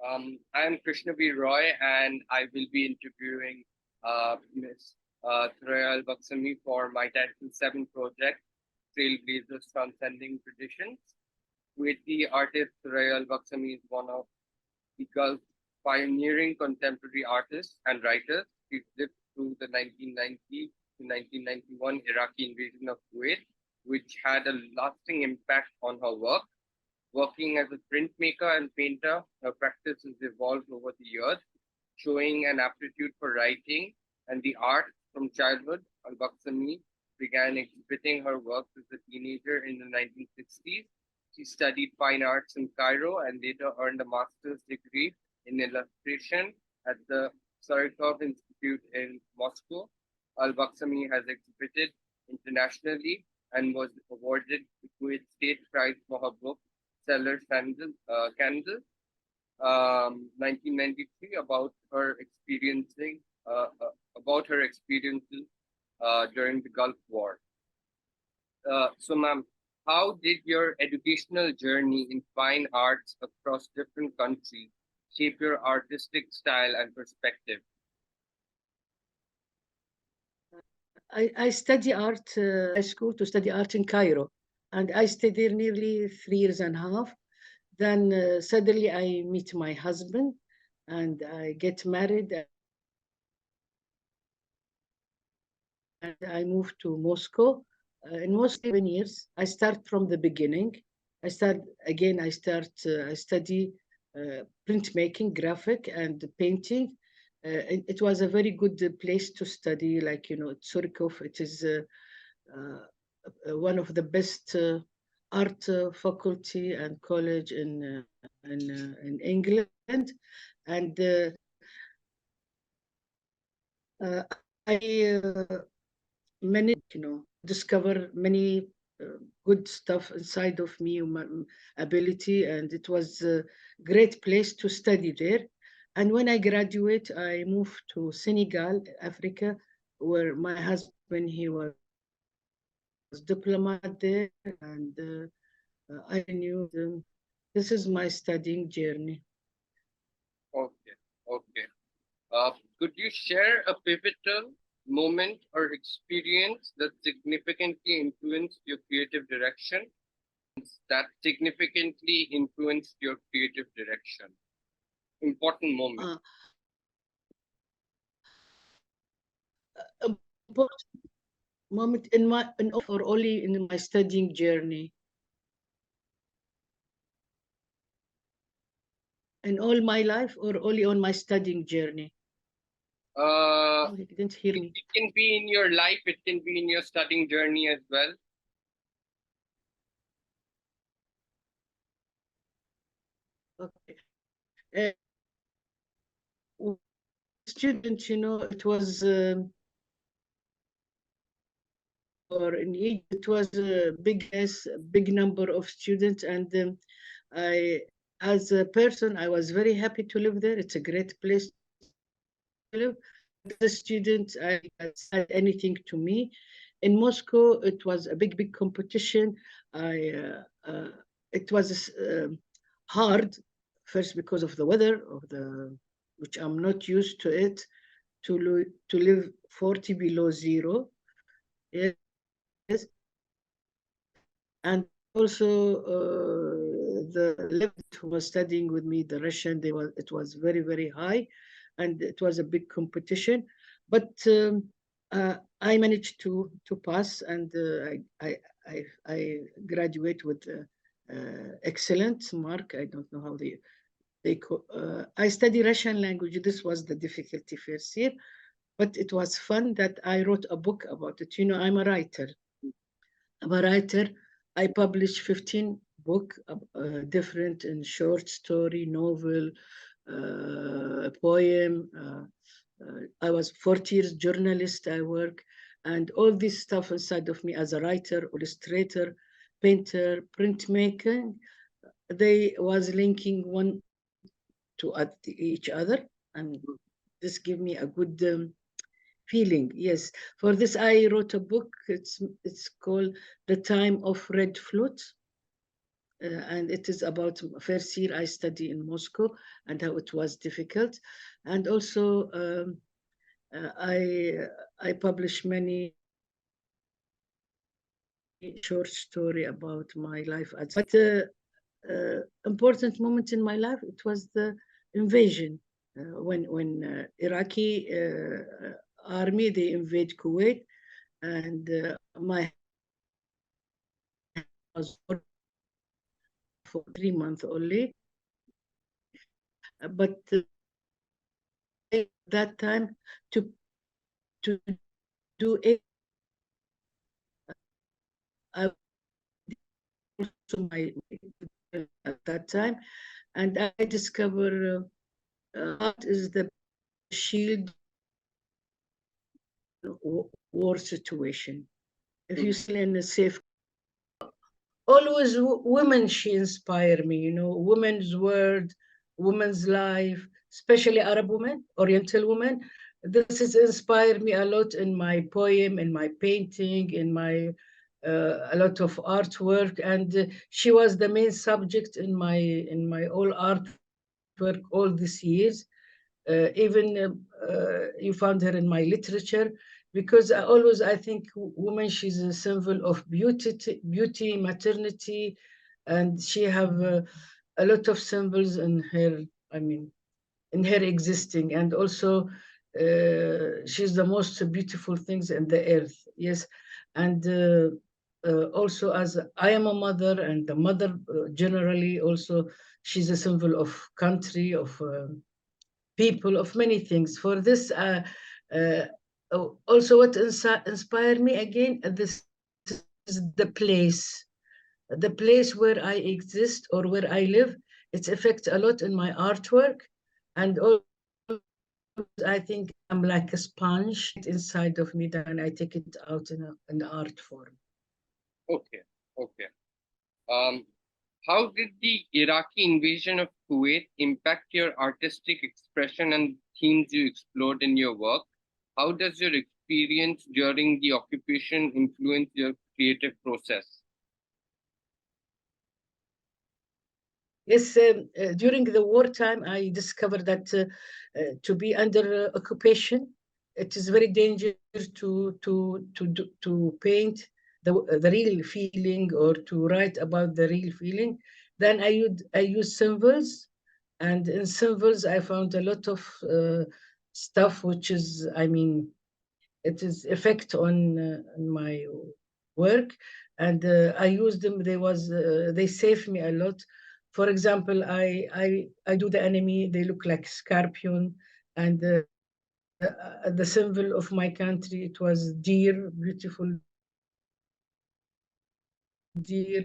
I'm Krishnaveer Roy, and I will be interviewing Ms. Thuraya Al Baqsami for my Title VII project, Trailblazers Transcending Traditions. Kuwaiti artist Thuraya Al Baqsami is one of the Gulf's pioneering contemporary artists and writers. She lived through the 1990 to 1991 Iraqi invasion of Kuwait, which had a lasting impact on her work. Working as a printmaker and painter, her practice has evolved over the years, showing an aptitude for writing and the art from childhood. Al-Baqsami began exhibiting her works as a teenager in the 1960s. She studied fine arts in Cairo and later earned a master's degree in illustration at the Surikov Institute in Moscow. Al-Baqsami has exhibited internationally and was awarded the Kuwait State Prize for her book Cellar Candle, 1993, about her experiences during the Gulf War. So, ma'am, how did your educational journey in fine arts across different countries shape your artistic style and perspective? I study art, high school to study art in Cairo, and I stayed there nearly 3 years and a half. Then suddenly I meet my husband, and I get married, and I moved to Moscow. In Moscow, 7 years. I start from the beginning. I study printmaking, graphic, and painting. It was a very good place to study, like, Surikov. It is one of the best art faculty and college in England, and I managed, discover many good stuff inside of me, my ability, and it was a great place to study there. And when I graduate, I moved to Senegal, Africa, where my husband, he was diplomat there, and I knew this is my studying journey. Okay, okay. Could you share a pivotal moment or experience that significantly influenced your creative direction? That significantly influenced your creative direction? Important moment. Important moment in or only in my studying journey? In all my life or only on my studying journey? Oh, you didn't hear me. It can be in your life, it can be in your studying journey as well. Okay. Students, it was, or in Egypt, it was a big number of students, and as a person, I was very happy to live there. It's a great place to live. As a student, I said anything to me. In Moscow, it was a big competition. It was hard, first because of the weather, which I'm not used to it, to live 40 below zero. Yes, and also the level who was studying with me, the Russian, it was very high, and it was a big competition. But I managed to pass, and I graduate with excellent mark. I don't know how I study Russian language. This was the difficulty first year, but it was fun that I wrote a book about it. I'm a writer. I published 15 books, different in short story, novel, poem. I was 40 years journalist. I work, and all this stuff inside of me as a writer, illustrator, painter, printmaker. They was linking one to each other, and this gave me a good feeling. Yes, for this I wrote a book. It's called The Time of Red Flute. and it is about first year I study in Moscow and how it was difficult, and also I publish many short story about my life. But important moment in my life, it was the invasion, when Iraqi army, they invade Kuwait, and my was for 3 months only, but that time to do it, I also my at that time, and I discover art is the shield war situation. If you Mhm. still in a safe, always women she inspire me. Women's word, women's life, especially Arab women, Oriental women. This has inspired me a lot in my poem, in my painting, in my a lot of artwork, and she was the main subject in my all artwork all these years. Even you found her in my literature, because I think woman, she's a symbol of beauty, maternity, and she have a lot of symbols in her. I mean, in her existing, and also she's the most beautiful things in the earth. Yes, and also as I am a mother, and the mother generally also, she's a symbol of country, of people, of many things. For this, uh, also what inspired me again, this is the place where I exist or where I live. It affects a lot in my artwork, and also I think I'm like a sponge inside of me, then I take it out in art form. Okay, okay. Um, how did the Iraqi invasion of Kuwait impact your artistic expression and themes you explored in your work? How does your experience during the occupation influence your creative process? Yes, during the wartime, I discovered that to be under occupation, it is very dangerous to paint the real feeling, or to write about the real feeling. Then I use symbols, and in symbols I found a lot of stuff, which is, I mean, it is effect on my work, and I used them. They saved me a lot. For example, I do the enemy. They look like scorpion, and the symbol of my country, it was deer, beautiful deer,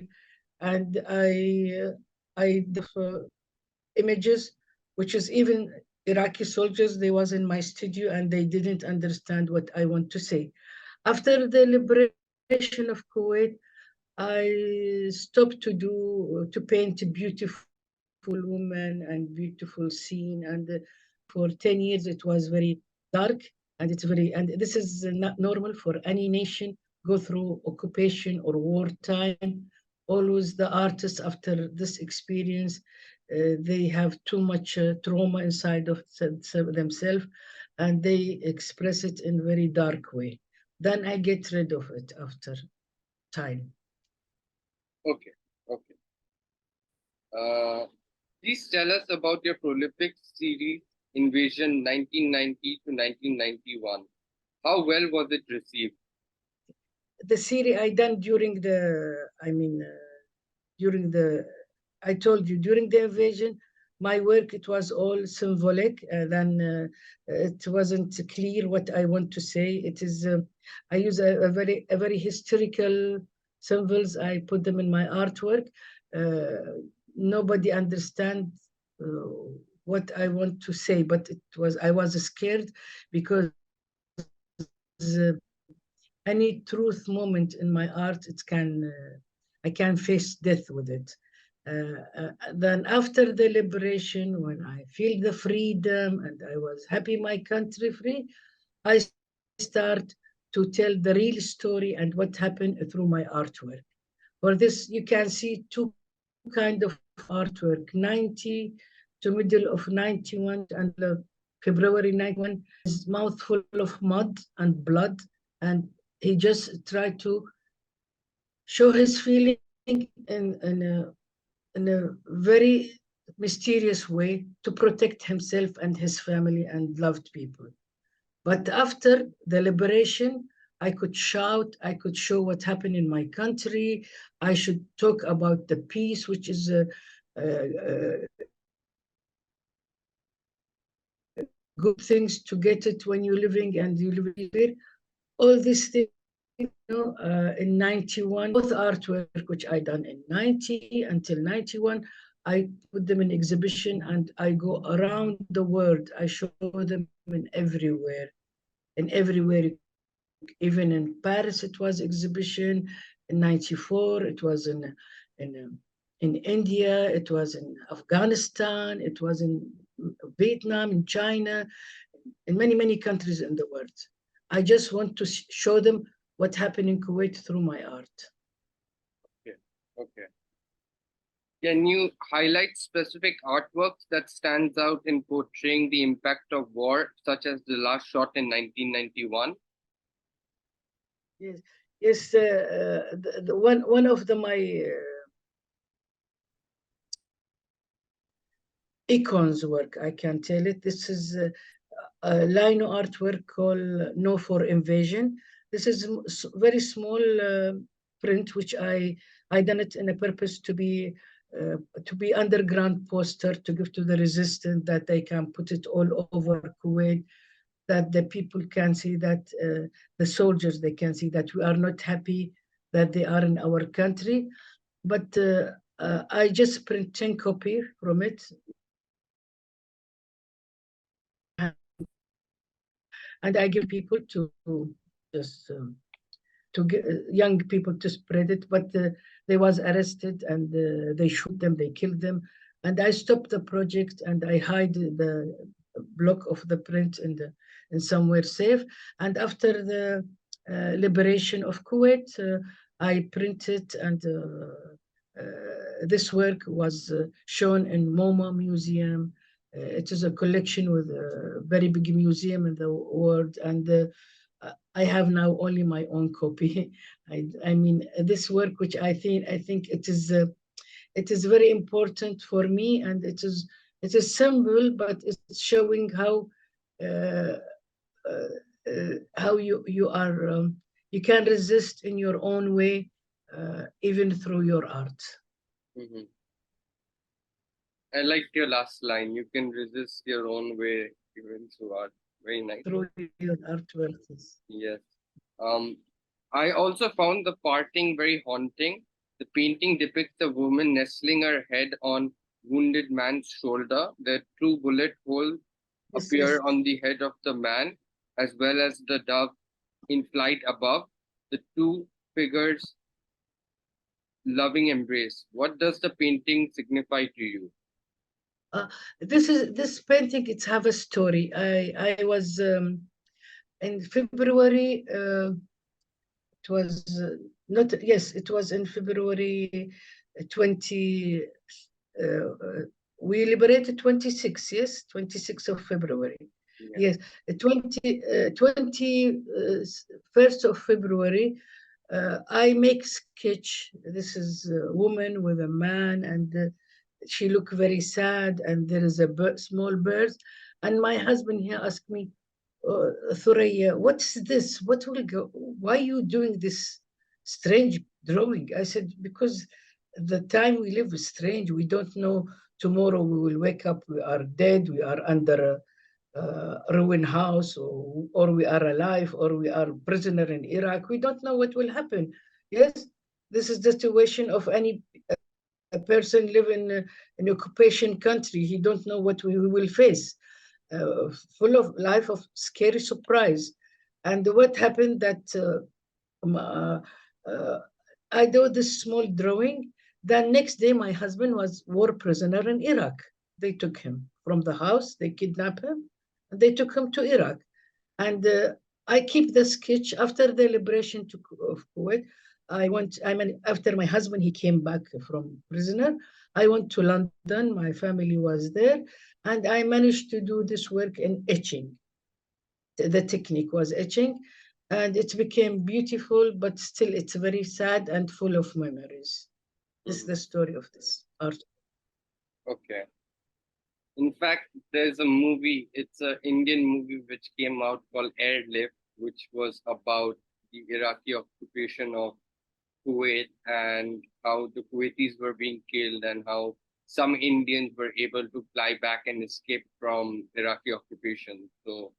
and I images, which is even Iraqi soldiers. They was in my studio and they didn't understand what I want to say. After the liberation of Kuwait, I stopped to paint beautiful women and beautiful scene, and for 10 years it was very dark, and this is not normal for any nation go through occupation or wartime. Always the artists after this experience, they have too much trauma inside of themselves, and they express it in very dark way. Then I get rid of it after time. Okay, okay. Uh, please tell us about your prolific series Invasion 1990 to 1991. How well was it received? The series I done during the, I told you, during the invasion, my work, it was all symbolic. Then it wasn't clear what I want to say. It is I use a very historical symbols. I put them in my artwork. Nobody understand uh, what I want to say, but I was scared, because any truth moment in my art, I can face death with it. Then after the liberation, when I feel the freedom and I was happy my country free, I start to tell the real story and what happened through my artwork. For this, you can see two colors. kind of artwork, 90 to middle of 91 until February 91, his mouth full of mud and blood, and he just tried to show his feeling in a very mysterious way to protect himself and his family and loved people. But after the liberation, I could shout, I could show what happened in my country. I should talk about the peace, which is good things to get it when you're living and you live here. All these things, in 91, both artwork, which I done in 90 until 91, I put them in exhibition and I go around the world. I show them in everywhere, even in Paris, it was exhibition. In 94, it was in India, it was in Afghanistan, it was in Vietnam, in China, in many, many countries in the world. I just want to show them what happened in Kuwait through my art. Okay. Okay. Can you highlight specific artworks that stands out in portraying the impact of war, such as The Last Shot in 1991? Yes, yes. The one of my icons work, I can tell it. This is a lino artwork called No for Invasion. This is very small print, which I done it in a purpose to be underground poster to give to the resistance, that they can put it all over Kuwait, that the people can see, that the soldiers, they can see that we are not happy that they are in our country. But I just print 10 copy from it, and I give people to just to get young people to spread it. But they was arrested and they shoot them, they killed them, and I stopped the project and I hide the block of the print in somewhere safe. And after the liberation of Kuwait, I printed, and this work was shown in MoMA Museum. It is a collection with a very big museum in the world, and I have now only my own copy. I mean, this work, which I think it is very important for me, and it's a symbol, but it's showing uh, how you are you can resist in your own way, even through your art. Mm-hmm. I liked your last line. You can resist your own way even through art. Very nice. Through your artworks. Yes. Um, I also found the parting very haunting. The painting depicts a woman nestling her head on wounded man's shoulder. The two bullet holes This appear is on the head of the man, as well as the dove in flight above. The two figures' loving embrace. What does the painting signify to you? uh, this painting. It have a story. I was in February. It was not, yes, it was in February 20. We liberated 26, yes, 26th of February. Yeah. Yes, 21st of February, I make sketch. This is a woman with a man, and she look very sad, and there is a small bird. And my husband here asked me, Thuraya, what's this? What will go? Why are you doing this strange drawing? I said, because the time we live is strange. We don't know tomorrow we will wake up, we are dead, we are under a ruined house, or we are alive, or we are prisoner in Iraq. We don't know what will happen. Yes, this is the situation of any a person living in an occupation country. He don't know what we will face, full of life of scary surprise. And what happened that um, uh, uh, I do this small drawing. Then next day, my husband was war prisoner in Iraq. They took him from the house. They kidnapped him, and they took him to Iraq. And I keep the sketch after the liberation of Kuwait. After my husband, he came back from prisoner. I went to London, my family was there, and I managed to do this work in etching. The technique was etching, and it became beautiful, but still it's very sad and full of memories. This is the story of this art. Okay. In fact, there's a movie, it's an Indian movie which came out called Airlift, which was about the Iraqi occupation of Kuwait and how the Kuwaitis were being killed and how some Indians were able to fly back and escape from Iraqi occupation. So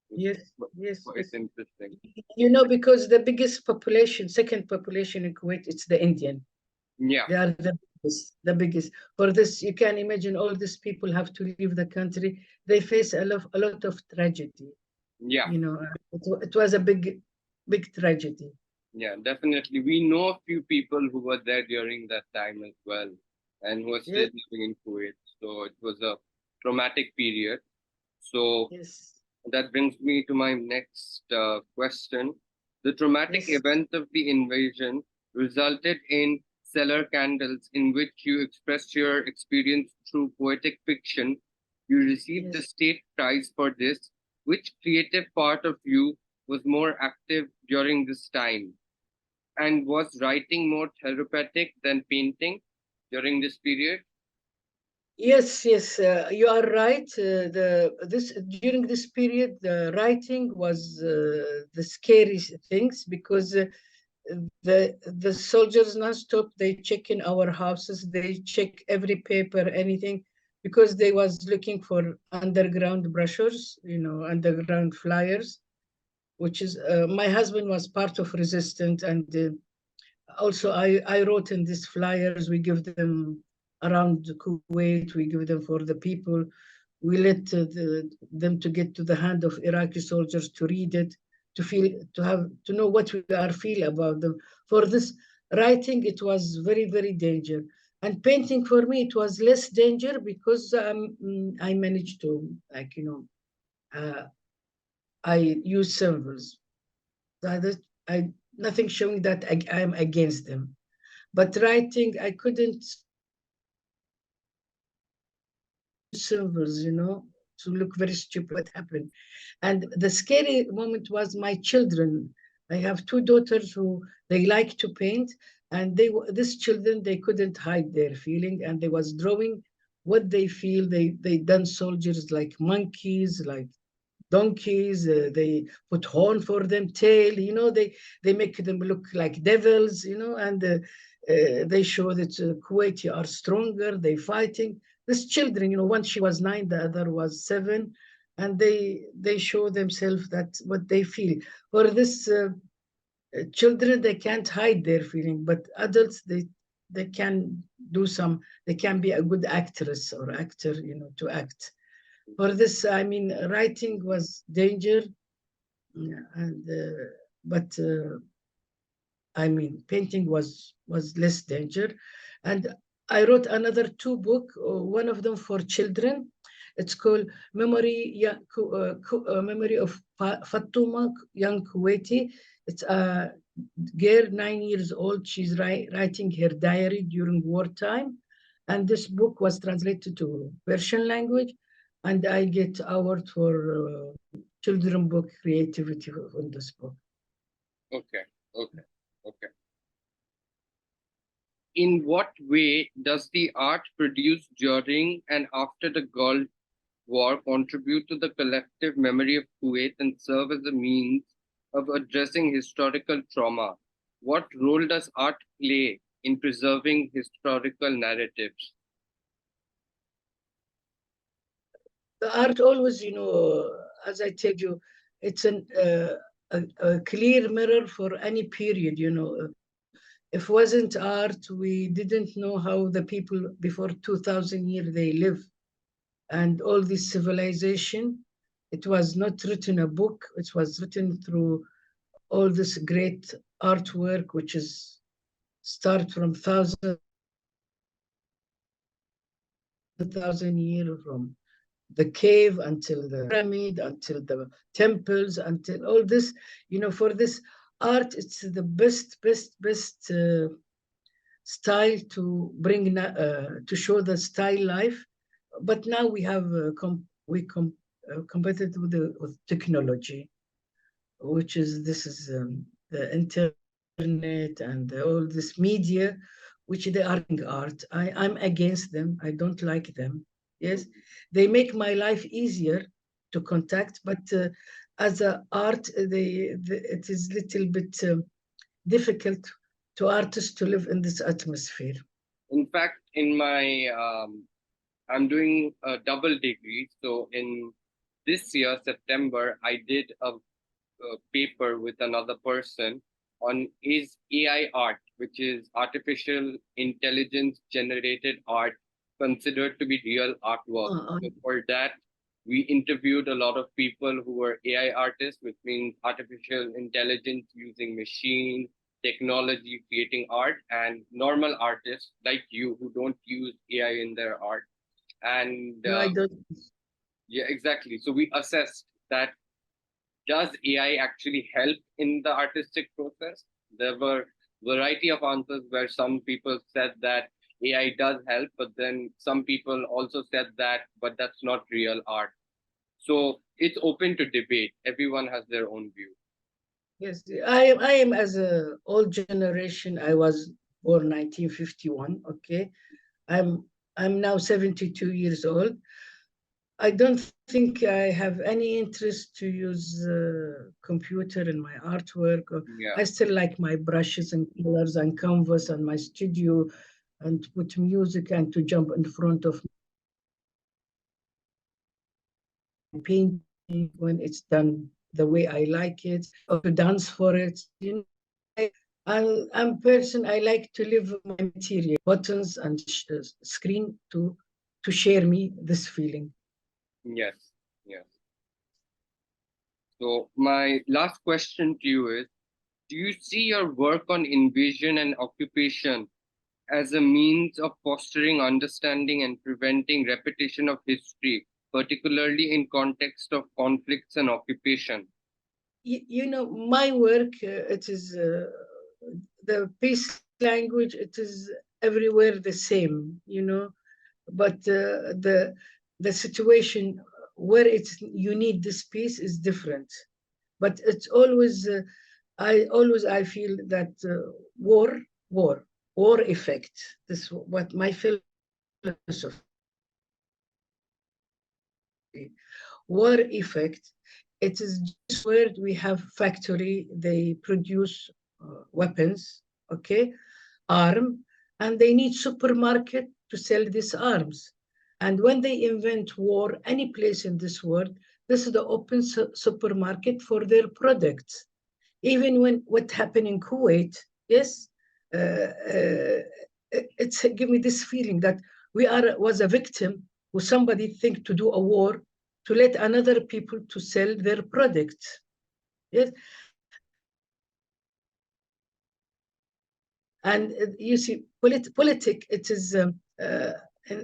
it's Yes, yes, quite yes. interesting. You know, because the biggest population, second population in Kuwait, it's the Indian. Yeah, They are the biggest, the biggest. For this, you can imagine all these people have to leave the country. They face a lot of tragedy. yeah, You know, it was a big tragedy. yeah, definitely. We know a few people who were there during that time as well and who are still Yes, living in Kuwait. So it was a traumatic period. So yes, that brings me to my next question. The traumatic yes, event of the invasion resulted in cellar candles, in which you expressed your experience through poetic fiction. You received the yes. state prize for this. Which creative part of you was more active during this time? And was writing more therapeutic than painting during this period? Yes, yes, you are right. The this During this period, the writing was the scary things because the soldiers non-stop they check in our houses, they check every paper, anything, because they was looking for underground brochures, underground flyers, which is my husband was part of resistance, and also I wrote in these flyers. We give them around Kuwait, we give them for the people. We let them to get to the hand of Iraqi soldiers to read it, to feel, to know what we are feel about them. For this writing, it was very danger. And painting for me, it was less danger because I managed to, like, uh, I use symbols. I nothing showing that I am against them. But writing, I couldn't use symbols, to look very stupid what happened. And the scary moment was my children. I have two daughters who they like to paint, and these children they couldn't hide their feeling, and they was drawing what they feel. They done soldiers like monkeys, like donkeys. They put horn for them, tail. They make them look like devils. And they show that Kuwaiti are stronger. They fighting. These children, one she was 9, the other was 7, and they show themselves that what they feel. For this children, they can't hide their feeling, but adults they can do some. They can be a good actress or actor, to act. For this, I mean, writing was danger, yeah, and but I mean, painting was less danger. And I wrote another two book, one of them for children. It's called Memory of Fatuma, young Kuwaiti. It's a girl, 9 years old. She's writing her diary during wartime. And this book was translated to Persian language. And I get award for children book creativity on this book. Okay, okay, okay. In what way does the art produced during and after the Gulf War contribute to the collective memory of Kuwait and serve as a means of addressing historical trauma? What role does art play in preserving historical narratives? The art always, as I tell you, it's a clear mirror for any period. If wasn't art, we didn't know how the people before 2000 years they live, and all this civilization. It was not written a book. It was written through all this great artwork, which is start from thousand years from the cave, until the pyramid, until the temples, until all this. For this art, it's the best style to bring to show the style life. But now we have competed with technology, which is this is the internet and all this media, which they are art. I'm against them. I don't like them. Yes, they make my life easier to contact, but as a art, it is little bit difficult to artists to live in this atmosphere. In fact, in my I'm doing a double degree. So in this year, September, I did a paper with another person on is AI art, which is artificial intelligence generated art, considered to be real artwork. So for that, we interviewed a lot of people who were AI artists, which means artificial intelligence using machines, technology creating art, and normal artists like you who don't use AI in their art. And No, I don't. yeah, exactly. So we assessed that does AI actually help in the artistic process? There were variety of answers where some people said that AI does help, but then some people also said that, but that's not real art. So it's open to debate. Everyone has their own view. Yes, I am as a old generation. I was born 1951. Okay, I'm now 72 years old. I don't think I have any interest to use computer in my artwork. Yeah. I still like my brushes and colors and canvas and my studio, and put music and to jump in front of my painting when it's done the way I like it, or to dance for it. I'm person. I like to live with my material, buttons and screen to share me this feeling. Yes. Yes. So my last question to you is, do you see your work on invasion and occupation as a means of fostering understanding and preventing repetition of history, particularly in context of conflicts and occupation? My work, it is the peace language. It is everywhere the same, but the situation where you need this peace is different. But it's always I feel that war war effect. This is what my philosophy. War effect. It is just where we have factory. They produce weapons, okay, arm, and they need supermarket to sell these arms. And when they invent war, any place in this world, this is the open supermarket for their products. Even when what happened in Kuwait, yes, it's give me this feeling that we are was a victim who somebody think to do a war to let another people to sell their products. Yes, and you see, politic. It is.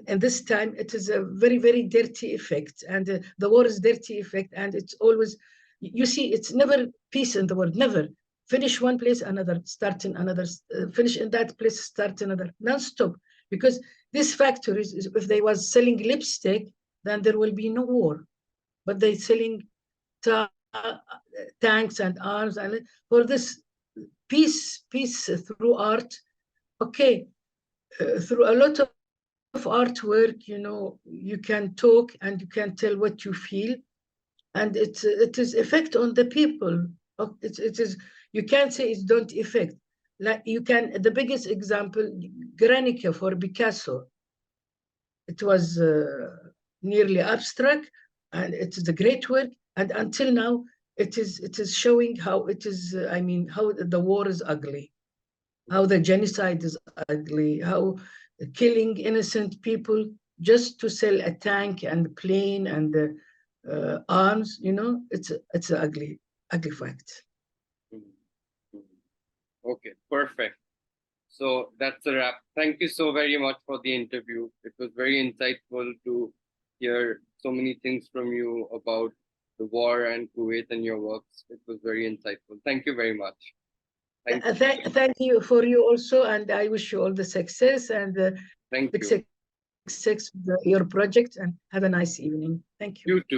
And this time it is a very dirty effect, and the war is dirty effect, and it's always you see it's never peace in the world, never finish one place another start in another, finish in that place start another, non-stop, because these factories, if they was selling lipstick, then there will be no war, but they selling ta- tanks and arms, and for this peace through art. Okay, through a lot of artwork, you can talk and you can tell what you feel, and it is effect on the people. It is, you can't say it don't affect. Like you can, the biggest example, Guernica for Picasso. It was nearly abstract, and it is a great work. And until now, it is showing how it is. I mean, how the war is ugly, how the genocide is ugly, how killing innocent people just to sell a tank and plane and arms. It's an ugly fact. Mhm. Mhm. Okay, perfect. So that's a wrap. Thank you so very much for the interview. It was very insightful to hear so many things from you about the war and Kuwait and your works. It was very insightful. Thank you very much. Thank you. Thank you for you also, and I wish you all the success and Thank big you. success with your project. And have a nice evening. Thank you. You too.